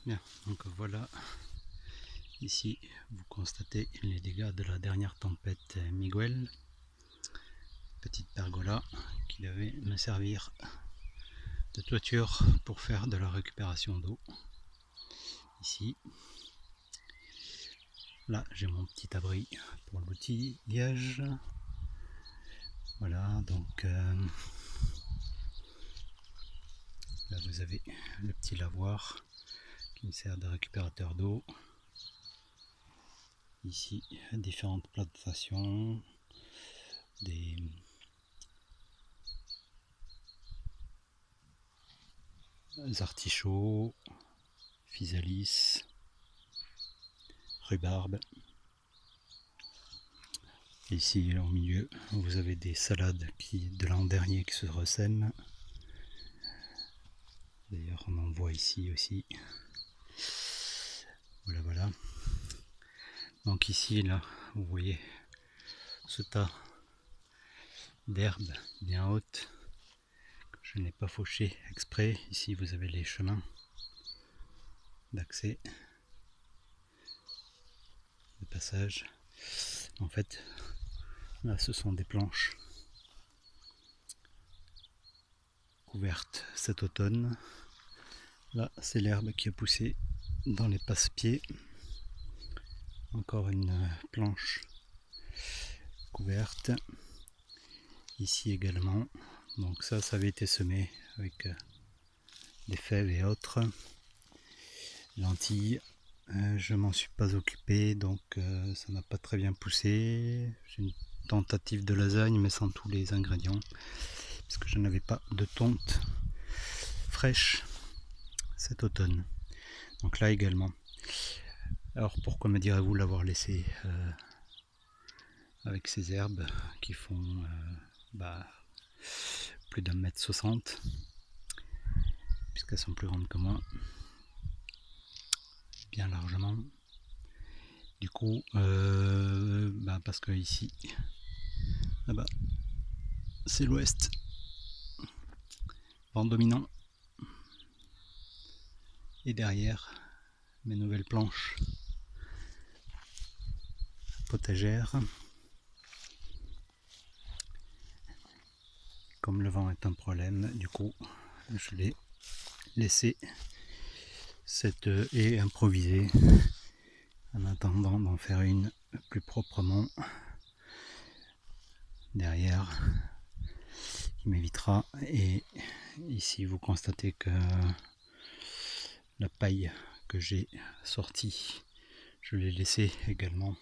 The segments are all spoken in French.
Bien, donc voilà, ici vous constatez les dégâts de la dernière tempête Miguel. Petite pergola qui devait me servir de toiture pour faire de la récupération d'eau. Ici, là j'ai mon petit abri pour l'outillage. Voilà, donc là vous avez le petit lavoir qui me sert de récupérateur d'eau. Ici, différentes plantations, des artichauts, physalis, rhubarbe. Ici au milieu, vous avez des salades de l'an dernier qui se ressèment. D'ailleurs, on en voit ici aussi. Voilà, voilà. Donc ici, là, vous voyez ce tas d'herbes bien hautes que je n'ai pas fauché exprès. Ici, vous avez les chemins d'accès, de passage. En fait, là, ce sont des planches couvertes cet automne. Là, c'est l'herbe qui a poussé dans les passe-pieds. Encore une planche couverte. Ici également. Donc ça avait été semé avec des fèves et autres. Lentilles. Je m'en suis pas occupé, donc ça n'a pas très bien poussé. J'ai une tentative de lasagne, mais sans tous les ingrédients, parce que je n'avais pas de tonte fraîche cet automne. Donc là également. Alors pourquoi me direz-vous l'avoir laissé avec ces herbes qui font plus d'1,60 m, puisqu'elles sont plus grandes que moi, bien largement. Du coup, parce que ici, là-bas, c'est l'ouest, vent dominant, et derrière, mes nouvelles planches potagères. Comme le vent est un problème, du coup, je l'ai laissé cette haie improvisée en attendant d'en faire une plus proprement derrière, qui m'évitera. Et ici, vous constatez que la paille que j'ai sortie, je l'ai laissée également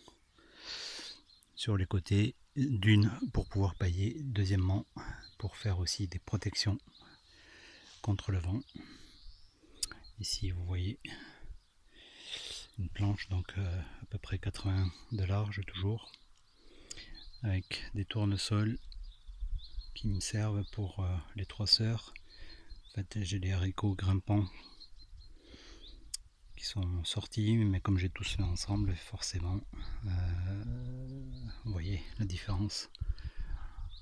sur les côtés, d'une pour pouvoir pailler, deuxièmement pour faire aussi des protections contre le vent. Ici vous voyez une planche, donc à peu près 80 de large toujours, avec des tournesols qui me servent pour les 3 sœurs. En fait, j'ai des haricots grimpants qui sont sortis, mais comme j'ai tous fait ensemble, forcément, vous voyez la différence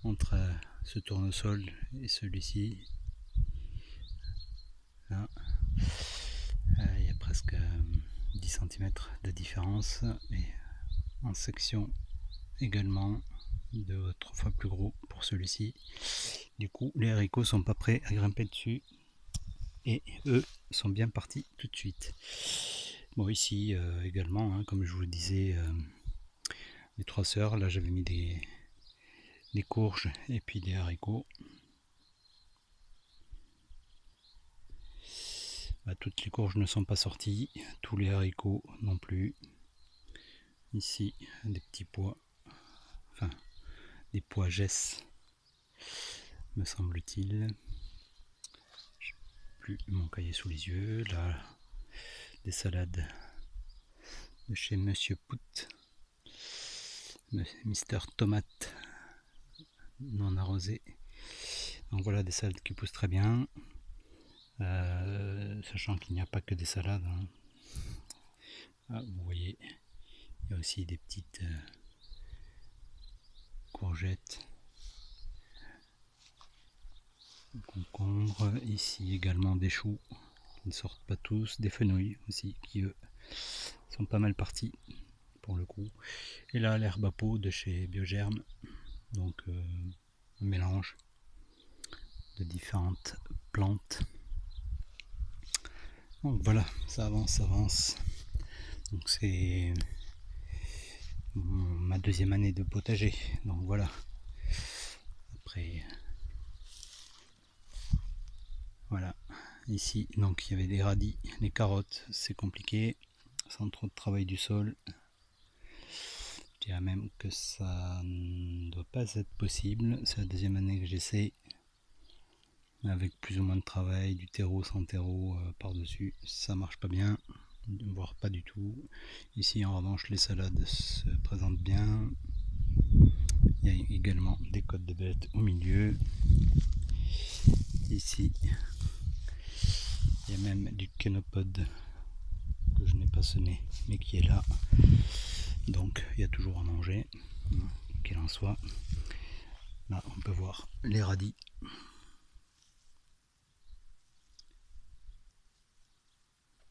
entre ce tournesol et celui-ci. Là, il y a presque 10 cm de différence, et en section également 2 ou 3 fois plus gros pour celui-ci. Du coup, les haricots sont pas prêts à grimper dessus, et eux sont bien partis tout de suite. Bon, ici également, hein, comme je vous le disais, les 3 sœurs, là j'avais mis des courges et puis des haricots. Toutes les courges ne sont pas sorties, tous les haricots non plus. Ici, des petits pois, enfin des pois gesses, me semble-t-il. J'ai plus mon cahier sous les yeux. Là, des salades de chez Monsieur Pout, Mister Tomate non arrosé. Donc voilà, des salades qui poussent très bien, sachant qu'il n'y a pas que des salades, hein. Vous voyez, il y a aussi des petites courgettes, concombres, ici également des choux qui ne sortent pas tous, des fenouils aussi qui eux sont pas mal partis pour le coup. Et là l'herbe à peau de chez Biogerme, donc un mélange de différentes plantes. Donc voilà, ça avance. Donc c'est ma deuxième année de potager, donc voilà. Après voilà, ici donc il y avait des radis, les carottes, c'est compliqué, sans trop de travail du sol. Je dirais même que ça ne doit pas être possible. C'est la deuxième année que j'essaie, avec plus ou moins de travail, du terreau sans terreau par-dessus. Ça marche pas bien, voire pas du tout. Ici en revanche les salades se présentent bien. Il y a également des côtes de bête au milieu. Ici il y a même du kénopode que je n'ai pas semé mais qui est là. Donc il y a toujours à manger, qu'il en soit. Là on peut voir les radis.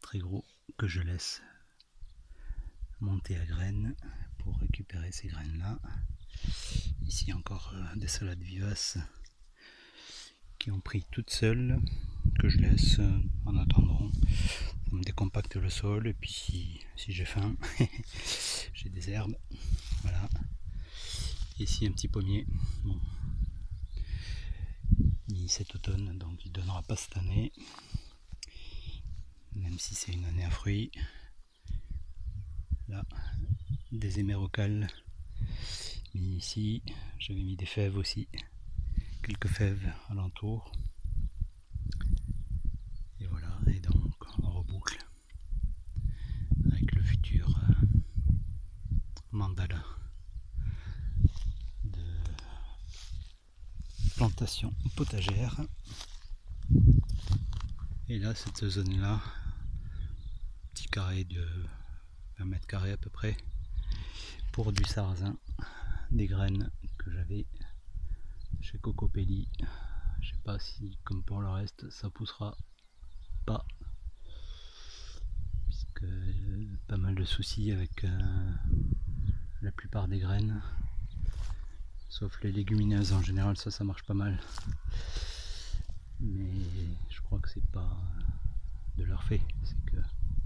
Très gros, que je laisse monter à graines pour récupérer ces graines là. Ici encore des salades vivaces qui ont pris toutes seules, que je laisse en attendant. Ça me décompacte le sol et puis si j'ai faim j'ai des herbes. Voilà. Ici un petit pommier, bon, mis cet automne, donc il ne donnera pas cette année, même si c'est une année à fruits. Là des hémérocalles mis ici, j'avais mis des fèves aussi, quelques fèves alentour. Et voilà, et donc on reboucle avec le futur mandala de plantation potagère. Et là cette zone là, petit carré de 20 mètres carrés à peu près, pour du sarrasin, des graines que j'avais chez Cocopelli. Je sais pas si comme pour le reste ça poussera pas, puisque pas mal de soucis avec la plupart des graines, sauf les légumineuses en général, ça marche pas mal, mais je crois que c'est pas de leur fait, c'est que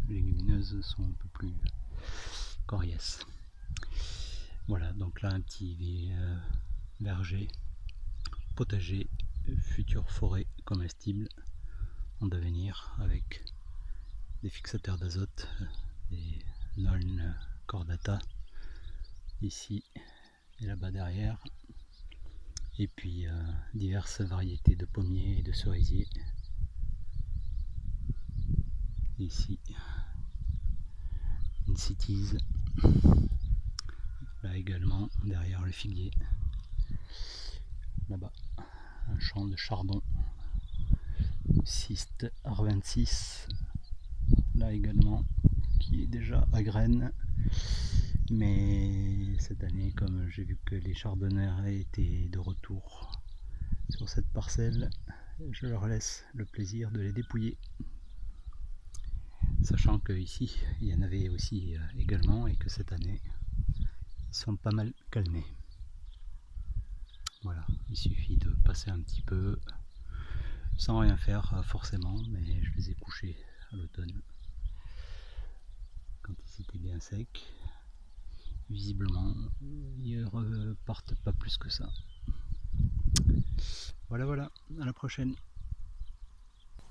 les légumineuses sont un peu plus coriaces. Voilà, donc là un petit verger potager, future forêt comestible en devenir, avec des fixateurs d'azote, des Noln cordata ici et là-bas derrière, et puis diverses variétés de pommiers et de cerisiers. Ici une citise, là également derrière le figuier, là-bas un champ de chardon, Cyste R26, là également, qui est déjà à graines, mais cette année, comme j'ai vu que les chardonnerets étaient de retour sur cette parcelle, je leur laisse le plaisir de les dépouiller, sachant que ici il y en avait aussi également, et que cette année ils sont pas mal calmés. Voilà, il suffit de passer un petit peu sans rien faire forcément, mais je les ai couchés à l'automne quand ils étaient bien secs. Visiblement ils repartent pas plus que ça. Voilà, à la prochaine.